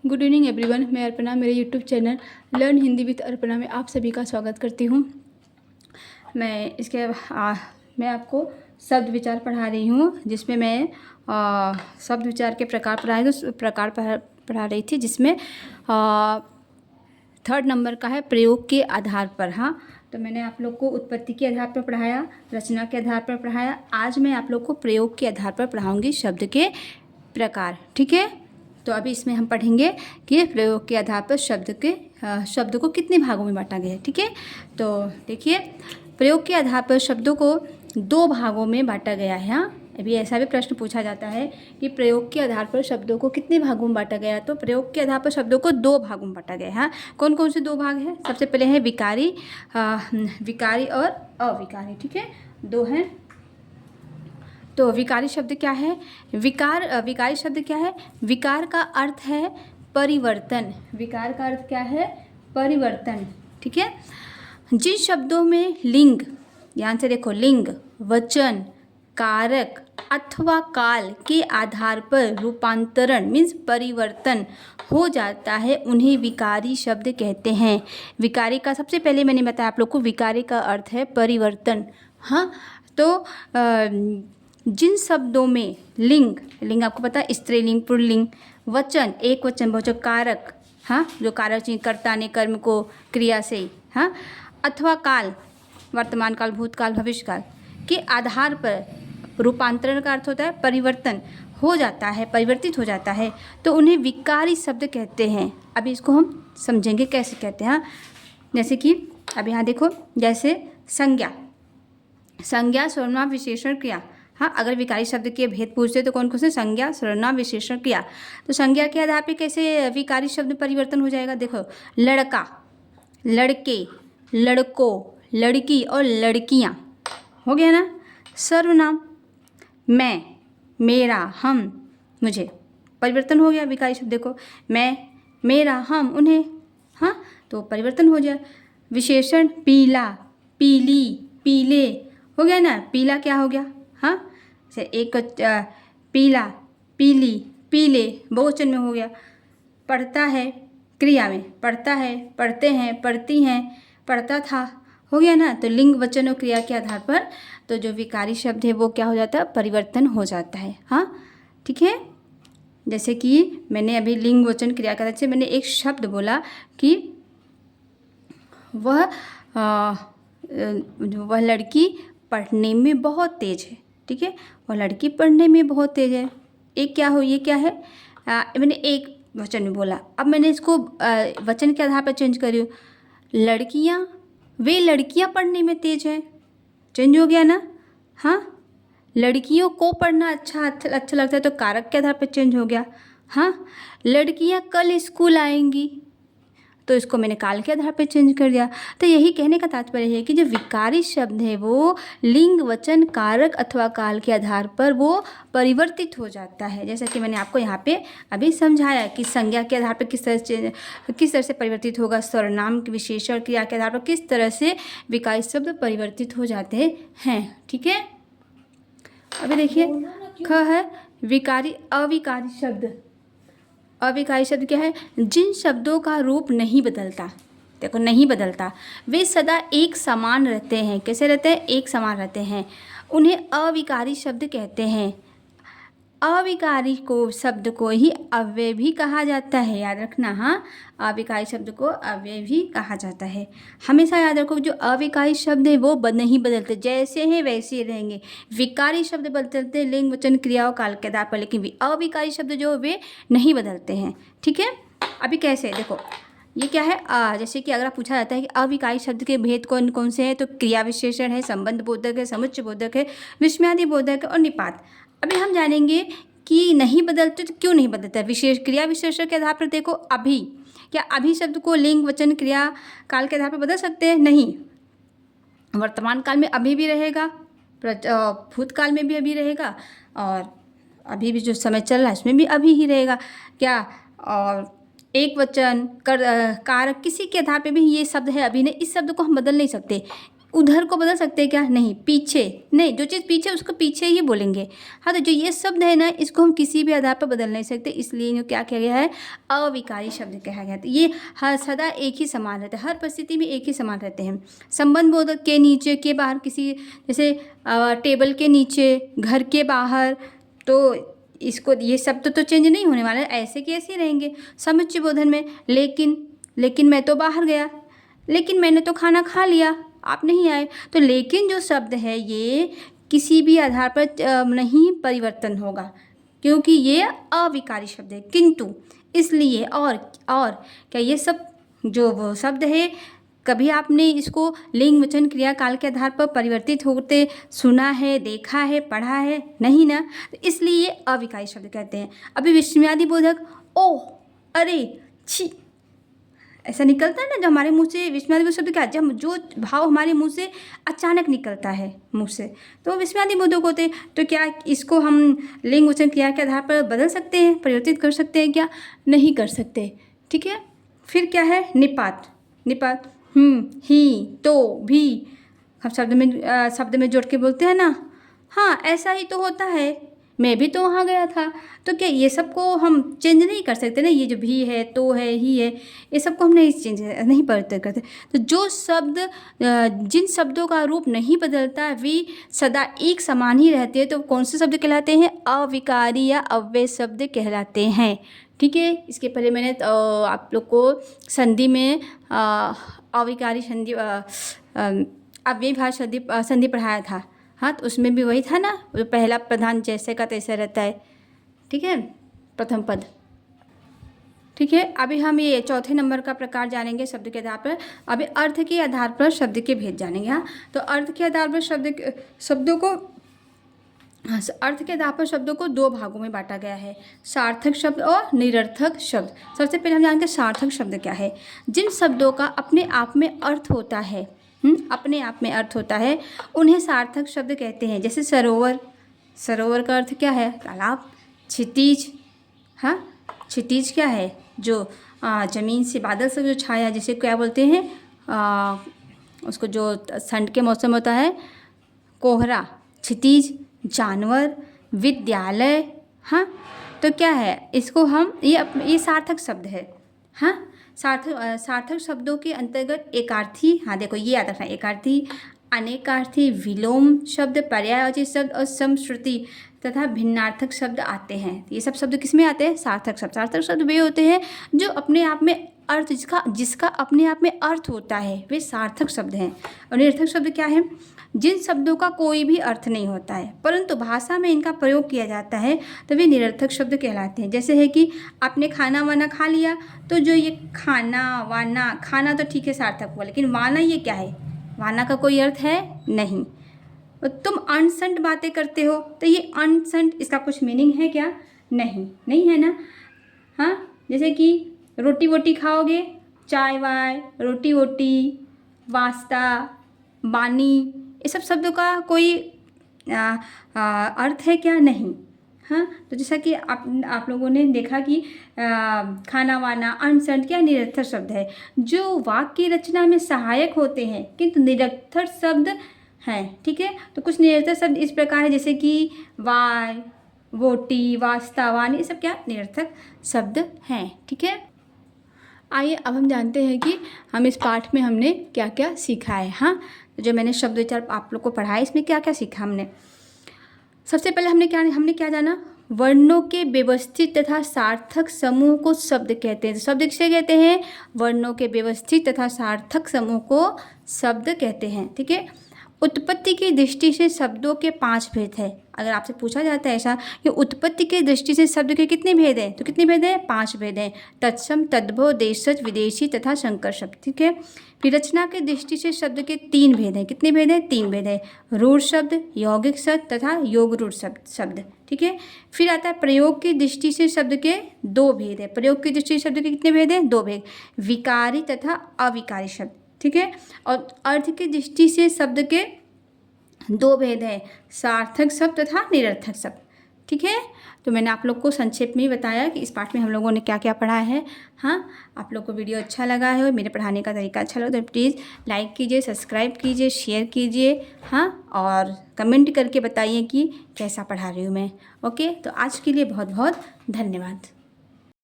Good evening everyone. मैं अर्पणा, मेरे YouTube channel learn Hindi with Arpana में आप सभी का स्वागत करती हूँ। मैं आपको शब्द विचार पढ़ा रही हूँ, जिसमें मैं शब्द विचार के प्रकार पढ़ा रही थी, जिसमें 3rd नंबर का है प्रयोग के आधार पर। हाँ, तो मैंने आप लोग को उत्पत्ति के आधार पर पढ़ाया, रचना के आधार पर पढ़ाया। आज मैं आप लोग को प्रयोग के आधार पर पढ़ाऊँगी शब्द के प्रकार। ठीक है, तो अभी इसमें हम पढ़ेंगे कि प्रयोग के आधार पर शब्द को कितने भागों में बांटा गया है। ठीक है, तो देखिए, प्रयोग के आधार पर शब्दों को 2 भागों में बांटा गया है। हाँ, अभी ऐसा भी प्रश्न पूछा जाता है कि प्रयोग के आधार पर शब्दों को कितने भागों में बांटा गया है। तो प्रयोग के आधार पर शब्दों को 2 भागों में बांटा गया है। हाँ, कौन कौन से 2 भाग हैं? सबसे पहले है विकारी और अविकारी। ठीक है, 2 हैं। तो विकारी शब्द क्या है? विकारी शब्द क्या है? विकार का अर्थ है परिवर्तन। विकार का अर्थ क्या है? परिवर्तन। ठीक है, जिन शब्दों में लिंग, ध्यान से देखो, लिंग, वचन, कारक अथवा काल के आधार पर रूपांतरण मीन्स परिवर्तन हो जाता है, उन्हें विकारी शब्द कहते हैं। विकारी का सबसे पहले मैंने बताया आप लोग को, विकारी का अर्थ है परिवर्तन। हाँ, तो जिन शब्दों में लिंग आपको पता है, स्त्रीलिंग, पुल्लिंग, वचन, एक वचन, बहुवचन, कारक, हाँ, जो कारक चाहिए कर्ता ने कर्म को क्रिया से, हाँ, अथवा काल, वर्तमान काल, भूतकाल, भविष्यकाल के आधार पर रूपांतरण का अर्थ होता है परिवर्तन हो जाता है, परिवर्तित हो जाता है, तो उन्हें विकारी शब्द कहते हैं। अभी इसको हम समझेंगे कैसे कहते हैं। जैसे कि अब यहाँ देखो, जैसे संज्ञा, सर्वनाम, विशेषण, क्रिया। हाँ, अगर विकारी शब्द के भेद पूछते तो कौन कौन से? संज्ञा, सर्वनाम, विशेषण, क्रिया। तो संज्ञा के आधार पे कैसे विकारी शब्द परिवर्तन हो जाएगा? देखो, लड़का, लड़के, लड़कों, लड़की और लड़कियाँ, हो गया ना। सर्वनाम, मैं, मेरा, हम, मुझे, परिवर्तन हो गया विकारी शब्द। देखो, मैं, मेरा, हम, उन्हें, हाँ, तो परिवर्तन हो गया। विशेषण, पीला, पीली, पीले, हो गया ना। पीला क्या हो गया? हाँ, से एक पीला, पीली, पीले, बहुवचन में हो गया। पढ़ता है, क्रिया में, पढ़ता है, पढ़ते हैं, पढ़ती हैं, पढ़ता था, हो गया ना। तो लिंग, वचन और क्रिया के आधार पर तो जो विकारी शब्द है वो क्या हो जाता है? परिवर्तन हो जाता है। हाँ, ठीक है, जैसे कि मैंने अभी लिंग, वचन, क्रिया के आधार से मैंने एक शब्द बोला कि वह लड़की पढ़ने में बहुत तेज है। ठीक है, वह लड़की पढ़ने में बहुत तेज है। एक क्या हो, ये क्या है? मैंने एक वचन में बोला, अब मैंने इसको वचन के आधार पर चेंज करी हूँ। लड़कियाँ, वे लड़कियाँ पढ़ने में तेज हैं, चेंज हो गया ना। हाँ, लड़कियों को पढ़ना अच्छा लगता है, तो कारक के आधार पर चेंज हो गया। हाँ, लड़कियाँ कल स्कूल आएंगी, तो इसको मैंने काल के आधार पर चेंज कर दिया। तो यही कहने का तात्पर्य है कि जो विकारी शब्द है वो लिंग, वचन, कारक अथवा काल के आधार पर वो परिवर्तित हो जाता है। जैसा कि मैंने आपको यहाँ पे अभी समझाया कि संज्ञा के आधार पर किस तरह से परिवर्तित होगा, सर्वनाम, विशेषण, क्रिया के आधार पर किस तरह से विकारी शब्द परिवर्तित हो जाते हैं। ठीक है, अभी देखिए, ख है विकारी, अविकारी शब्द। अविकारी शब्द क्या है? जिन शब्दों का रूप नहीं बदलता, देखो, नहीं बदलता, वे सदा एक समान रहते हैं। कैसे रहते हैं? एक समान रहते हैं, उन्हें अविकारी शब्द कहते हैं। अविकारी शब्द को ही अव्यय भी कहा जाता है, याद रखना। हाँ, अविकारी शब्द को अव्यय भी कहा जाता है। हमेशा याद रखो, जो अविकारी शब्द है वो नहीं बदलते, जैसे हैं वैसे ही रहेंगे। विकारी शब्द बदलते हैं लिंग, वचन, क्रिया और काल के आधार पर, लेकिन अविकारी शब्द जो वे नहीं बदलते हैं। ठीक है, अभी कैसे? देखो, ये क्या है? जैसे कि अगर पूछा जाता है कि अविकारी शब्द के भेद कौन कौन से हैं, तो क्रिया विशेषण है, संबंध बोधक है, समुच्चय बोधक है, विस्मयादि बोधक है और निपात। अभी हम जानेंगे कि नहीं बदलते तो क्यों नहीं बदलता है। क्रिया विशेषण के आधार पर देखो, अभी, क्या अभी शब्द को लिंग, वचन, क्रिया, काल के आधार पर बदल सकते हैं? नहीं। वर्तमान काल में अभी भी रहेगा, भूतकाल में भी अभी रहेगा, और अभी भी जो समय चल रहा है उसमें भी अभी ही रहेगा। क्या? और एक वचन, कारक, किसी के आधार पे भी ये शब्द है अभी नहीं, इस शब्द को हम बदल नहीं सकते। उधर को बदल सकते हैं क्या? नहीं। पीछे नहीं, जो चीज़ पीछे उसको पीछे ही बोलेंगे। हाँ, तो जो ये शब्द है ना, इसको हम किसी भी आधार पर बदल नहीं सकते, इसलिए इन्हें क्या किया गया है? अविकारी शब्द कहा गया। तो ये हर सदा एक ही समान रहता है, हर परिस्थिति में एक ही समान रहते हैं। संबंध बोधक के नीचे, के बाहर, किसी जैसे टेबल के नीचे, घर के बाहर, तो इसको ये शब्द तो चेंज नहीं होने वाला है, ऐसे के ऐसे ही रहेंगे। समुच्चय बोधन में लेकिन मैं तो बाहर गया, लेकिन मैंने तो खाना खा लिया, आप नहीं आए। तो लेकिन जो शब्द है ये किसी भी आधार पर नहीं परिवर्तन होगा, क्योंकि ये अविकारी शब्द है। किंतु इसलिए और क्या ये सब जो वो शब्द है, कभी आपने इसको लिंग वचन क्रिया काल के आधार पर परिवर्तित होते सुना है, देखा है, पढ़ा है? नहीं ना। तो इसलिए ये अविकारी शब्द कहते हैं। अभी विस्मयादि बोधक ओ, अरे, छी, ऐसा निकलता है ना जो हमारे मुंह से। विस्मयादि शब्द क्या? जब जो भाव हमारे मुंह से अचानक निकलता है मुंह से, तो विस्मयादि बोधक होते हैं। तो क्या इसको हम लिंग वचन क्रिया के आधार पर बदल सकते हैं, परिवर्तित कर सकते हैं क्या? नहीं कर सकते। ठीक है। फिर क्या है? निपात। ही, तो, भी हम शब्द में जोड़ के बोलते हैं ना। हाँ, ऐसा ही तो होता है, मैं भी तो वहाँ गया था। तो क्या ये सब को हम चेंज नहीं कर सकते ना? ये जो भी है, तो है, ही है, ये सब को हम नहीं परिवर्तित करते। तो जो शब्द जिन शब्दों का रूप नहीं बदलता वे सदा एक समान ही रहते हैं, तो कौन से शब्द कहलाते हैं? अविकारी या अव्यय शब्द कहलाते हैं। ठीक है। इसके पहले मैंने आप लोग को संधि में अविकारी संधि अव्ययीभाव संधि पढ़ाया था। हाँ, तो उसमें भी वही था ना, पहला प्रधान जैसे का तैसे रहता है। ठीक है, प्रथम पद। ठीक है। अभी हम ये चौथे नंबर का प्रकार जानेंगे शब्द के आधार पर। अभी अर्थ के आधार पर शब्द के भेद जानेंगे। हाँ, तो अर्थ के आधार पर अर्थ के आधार पर शब्दों को दो भागों में बांटा गया है, सार्थक शब्द और निरर्थक शब्द। सबसे पहले हम जानते हैं सार्थक शब्द क्या है। जिन शब्दों का अपने आप में अर्थ होता है, अपने आप में अर्थ होता है, उन्हें सार्थक शब्द कहते हैं। जैसे सरोवर, सरोवर का अर्थ क्या है? तालाब। क्षितिज, हाँ, क्षितिज क्या है? जो ज़मीन से, बादल से जो छाया, जिसे क्या बोलते हैं? उसको जो ठंड के मौसम होता है, कोहरा। क्षितिज, जानवर, विद्यालय। हाँ, तो क्या है? इसको हम ये सार्थक शब्द है। हाँ, सार्थक शब्दों के अंतर्गत एकार्थी, हाँ देखो ये याद रखना, एकार्थी, अनेकार्थी, विलोम शब्द, पर्यायवाची शब्द और समश्रुति तथा भिन्नार्थक शब्द आते हैं। ये सब शब्द किस में आते हैं? सार्थक शब्द। सार्थक शब्द वे होते हैं जो अपने आप में अर्थ, जिसका अपने आप में अर्थ होता है, वे सार्थक शब्द हैं। और निरर्थक शब्द क्या है? जिन शब्दों का कोई भी अर्थ नहीं होता है परंतु भाषा में इनका प्रयोग किया जाता है, तो वे निरर्थक शब्द कहलाते हैं। जैसे है कि आपने खाना वाना खा लिया, तो जो ये खाना वाना, खाना तो ठीक है सार्थक हुआ, लेकिन वाना ये क्या है? वाना का कोई अर्थ है नहीं। तुम अनसंट बातें करते हो, तो ये अनसंट, इसका कुछ मीनिंग है क्या? नहीं है ना। हाँ, जैसे कि रोटी वोटी खाओगे, चाय वाय, रोटी वोटी, वास्ता, बानी, ये सब शब्दों का कोई अर्थ है क्या? नहीं। हाँ, तो जैसा कि आप लोगों ने देखा कि खाना वाना, अनसंट क्या निरर्थक शब्द है, जो वाक्य रचना में सहायक होते हैं किंतु निरर्थक शब्द हैं। ठीक है। तो कुछ निरर्थक शब्द इस प्रकार है, जैसे कि वाय, वोटी, वास्ता, वानी, ये सब क्या? निरर्थक शब्द हैं। ठीक है। आइए अब हम जानते हैं कि हम इस पाठ में हमने क्या क्या सीखा है। हाँ, जो मैंने शब्द विचार आप लोग को पढ़ाया, इसमें क्या क्या सीखा हमने। सबसे पहले हमने क्या जाना? वर्णों के व्यवस्थित तथा सार्थक समूह को शब्द कहते हैं। शब्द किसे कहते हैं? वर्णों के व्यवस्थित तथा सार्थक समूह को शब्द कहते हैं। ठीक है। उत्पत्ति की दृष्टि से शब्दों के 5 भेद है। अगर आपसे पूछा जाता है ऐसा कि उत्पत्ति की दृष्टि से शब्द के कितने भेद हैं, तो कितने भेद हैं? 5 भेद हैं। तत्सम, तद्भव, देशज, विदेशी तथा संकर शब्द। ठीक है। फिर रचना की दृष्टि से शब्द के 3 भेद हैं। कितने भेद हैं? 3 भेद हैं। रूढ़ शब्द, यौगिक शब्द तथा योग रूढ़ शब्द। ठीक है। फिर आता है प्रयोग की दृष्टि से शब्द के 2 भेद है। प्रयोग की दृष्टि से शब्द के कितने भेद हैं? 2 भेद, विकारी तथा अविकारी शब्द। ठीक है। और अर्थ की दृष्टि से शब्द के 2 भेद हैं, सार्थक शब्द तथा निरर्थक शब्द। ठीक है। तो मैंने आप लोग को संक्षेप में ही बताया कि इस पाठ में हम लोगों ने क्या क्या पढ़ा है। हाँ, आप लोग को वीडियो अच्छा लगा है और मेरे पढ़ाने का तरीका अच्छा लगा तो प्लीज़ लाइक कीजिए, सब्सक्राइब कीजिए, शेयर कीजिए। हाँ, और कमेंट करके बताइए कि कैसा पढ़ा रही हूँ मैं। ओके, तो आज के लिए बहुत बहुत धन्यवाद।